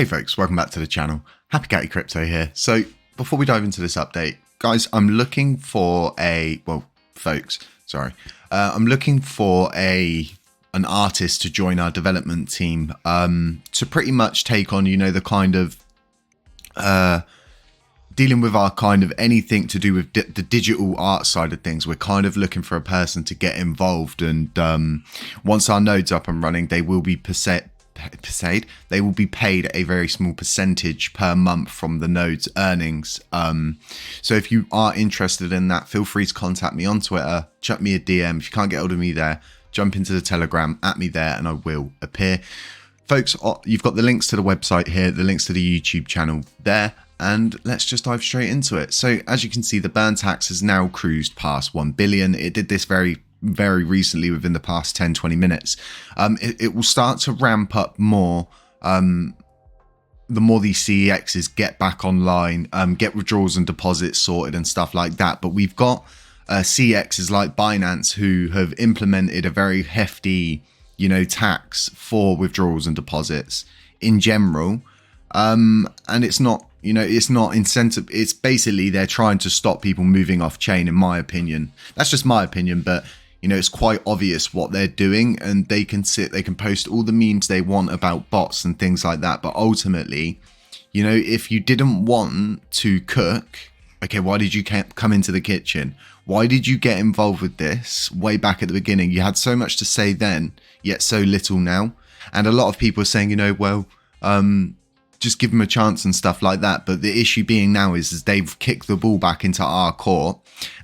Hey folks, welcome back to the channel. Happy Catty Crypto here. So before we dive into this update, guys, I'm looking for I'm looking for an artist to join our development team to pretty much take on, the kind of dealing with our kind of anything to do with the digital art side of things. We're kind of looking for a person to get involved, and once our node's up and running, they will be paid a very small percentage per month from the node's earnings. So if you are interested in that, feel free to contact me on Twitter, chuck me a DM. If you can't get hold of me there, jump into the Telegram, at me there, and I will appear. Folks, you've got the links to the website here, the links to the YouTube channel there, and let's just dive straight into it. So as you can see, the burn tax has now cruised past 1 billion. It did this very recently, within the past 10-20 minutes. It will start to ramp up more the more these CEXs get back online, get withdrawals and deposits sorted and stuff like that. But we've got CEXs like Binance who have implemented a very hefty tax for withdrawals and deposits in general, and it's not it's not incentive. It's basically they're trying to stop people moving off chain, in my opinion. That's just my opinion, but it's quite obvious what they're doing, and they can post all the memes they want about bots and things like that. But ultimately, if you didn't want to cook, okay, why did you come into the kitchen? Why did you get involved with this way back at the beginning? You had so much to say then, yet so little now. And a lot of people are saying, just give them a chance and stuff like that. But the issue being now is they've kicked the ball back into our court,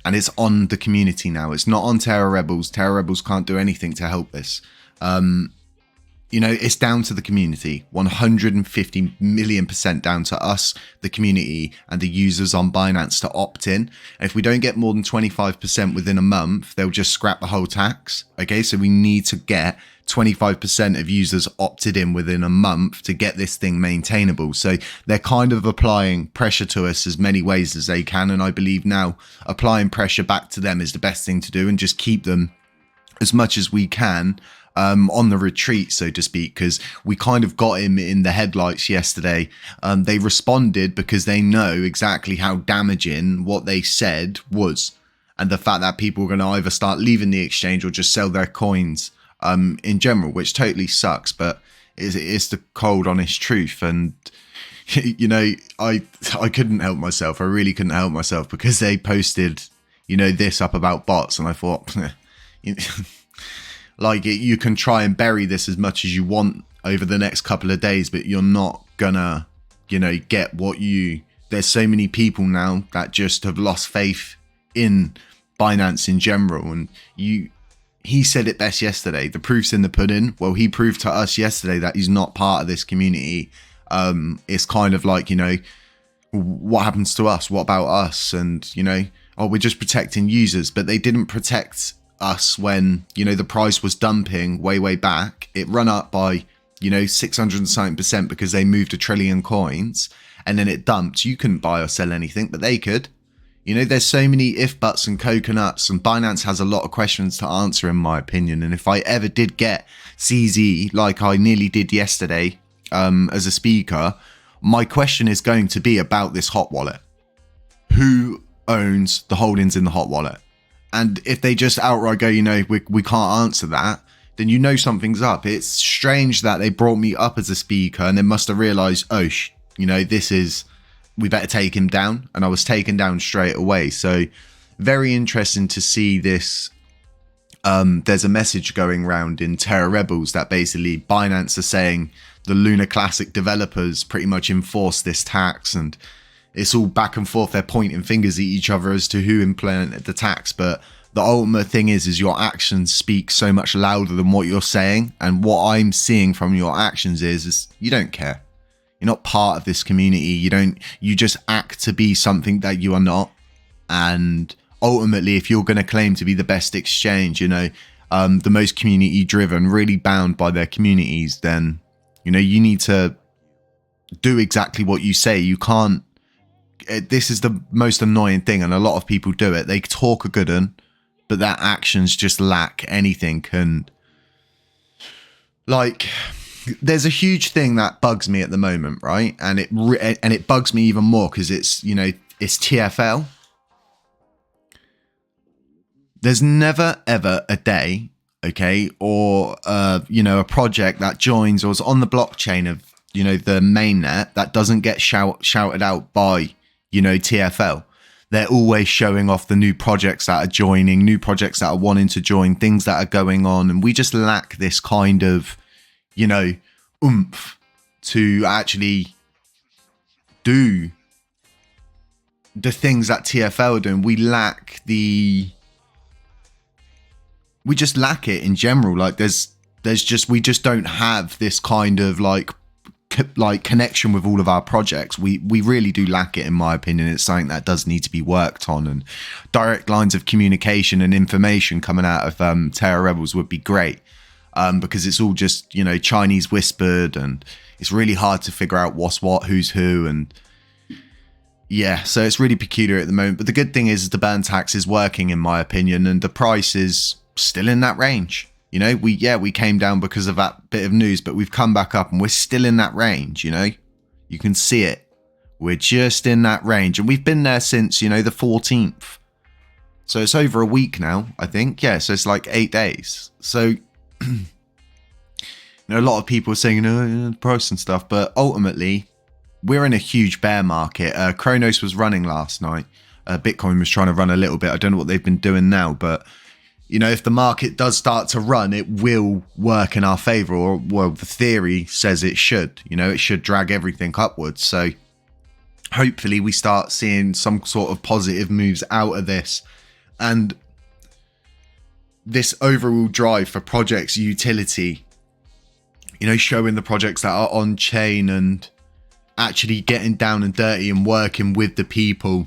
and it's on the community now. It's not on Terror Rebels. Terror Rebels can't do anything to help this. It's down to the community, 150 million% down to us, the community, and the users on Binance to opt in. And if we don't get more than 25% within a month, they'll just scrap the whole tax. Okay, so we need to get 25% of users opted in within a month to get this thing maintainable. So they're kind of applying pressure to us as many ways as they can. And I believe now applying pressure back to them is the best thing to do, and just keep them as much as we can on the retreat, so to speak, because we kind of got him in the headlights yesterday. They responded because they know exactly how damaging what they said was, and the fact that people were going to either start leaving the exchange or just sell their coins in general, which totally sucks, but it's the cold honest truth. And I couldn't help myself. I really couldn't help myself, because they posted this up about bots, and I thought like, you can try and bury this as much as you want over the next couple of days, but you're not gonna get what there's so many people now that just have lost faith in Binance in general. And he said it best yesterday, the proof's in the pudding. Well, he proved to us yesterday that he's not part of this community. It's kind of like, what happens to us? What about us? And, we're just protecting users, but they didn't protect us when, the price was dumping way back. It run up by, 600 and something% because they moved 1 trillion coins, and then it dumped. You couldn't buy or sell anything, but they could. There's so many if, buts and coconuts, and Binance has a lot of questions to answer, in my opinion. And if I ever did get CZ, like I nearly did yesterday, as a speaker, my question is going to be about this hot wallet. Who owns the holdings in the hot wallet? And if they just outright go, we can't answer that, then something's up. It's strange that they brought me up as a speaker, and they must have realized, we better take him down. And I was taken down straight away. So very interesting to see this. There's a message going around in Terror Rebels that basically Binance are saying the LUNACLASSIC developers pretty much enforced this tax, and it's all back and forth. They're pointing fingers at each other as to who implemented the tax. But the ultimate thing is your actions speak so much louder than what you're saying. And what I'm seeing from your actions is you don't care. You're not part of this community. You just act to be something that you are not. And ultimately, if you're going to claim to be the best exchange, the most community driven, really bound by their communities, then, you need to do exactly what you say. You can't. This is the most annoying thing, and a lot of people do it. They talk a good one, but their actions just lack anything. And like, there's a huge thing that bugs me at the moment, right? And it bugs me even more because it's, you know, it's TFL. There's never ever a day, okay, or you know, a project that joins or is on the blockchain of, you know, the mainnet that doesn't get shouted out by, you know, TFL. They're always showing off the new projects that are joining, new projects that are wanting to join, things that are going on, and we just lack this kind of, you know, oomph to actually do the things that TFL are doing. We just lack it in general. Like we just don't have this kind of like connection with all of our projects. We really do lack it, in my opinion. It's something that does need to be worked on, and direct lines of communication and information coming out of Terra Rebels would be great. Because it's all just, you know, Chinese whispered, and it's really hard to figure out what's what, who's who, and yeah, so it's really peculiar at the moment. But the good thing is the burn tax is working, in my opinion, and the price is still in that range. You know, we came down because of that bit of news, but we've come back up and we're still in that range, you know. You can see it. We're just in that range, and we've been there since, you know, the 14th. So it's over a week now, I think. Yeah, so it's like 8 days. So you know, a lot of people are saying, you know, price and stuff, but ultimately we're in a huge bear market. Kronos was running last night. Bitcoin was trying to run a little bit. I don't know what they've been doing now, but you know, if the market does start to run, it will work in our favor, or well, the theory says it should. You know, it should drag everything upwards. So hopefully we start seeing some sort of positive moves out of this, and this overall drive for projects utility, you know, showing the projects that are on chain and actually getting down and dirty and working with the people,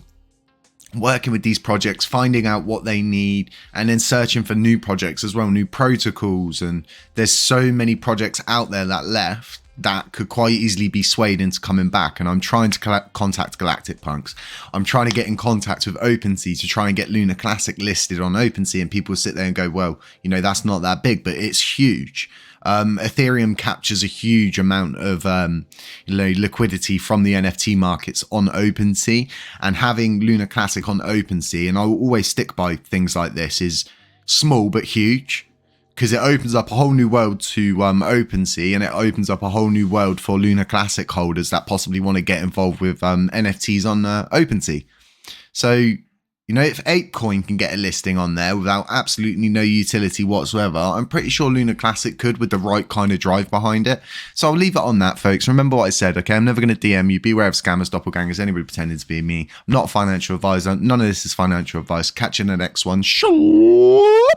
working with these projects, finding out what they need, and then searching for new projects as well, new protocols. And there's so many projects out there that left that could quite easily be swayed into coming back. And I'm trying to contact Galactic Punks. I'm trying to get in contact with OpenSea to try and get LUNACLASSIC listed on OpenSea, and people sit there and go, well, you know, that's not that big, but it's huge. Ethereum captures a huge amount of you know, liquidity from the NFT markets on OpenSea, and having LUNACLASSIC on OpenSea, and I will always stick by things like this, is small but huge, because it opens up a whole new world to OpenSea, and it opens up a whole new world for LUNACLASSIC holders that possibly want to get involved with NFTs on OpenSea. So, you know, if ApeCoin can get a listing on there without absolutely no utility whatsoever, I'm pretty sure LUNACLASSIC could, with the right kind of drive behind it. So I'll leave it on that, folks. Remember what I said, okay? I'm never going to DM you. Beware of scammers, doppelgangers, anybody pretending to be me. I'm not a financial advisor. None of this is financial advice. Catch you in the next one. Sure.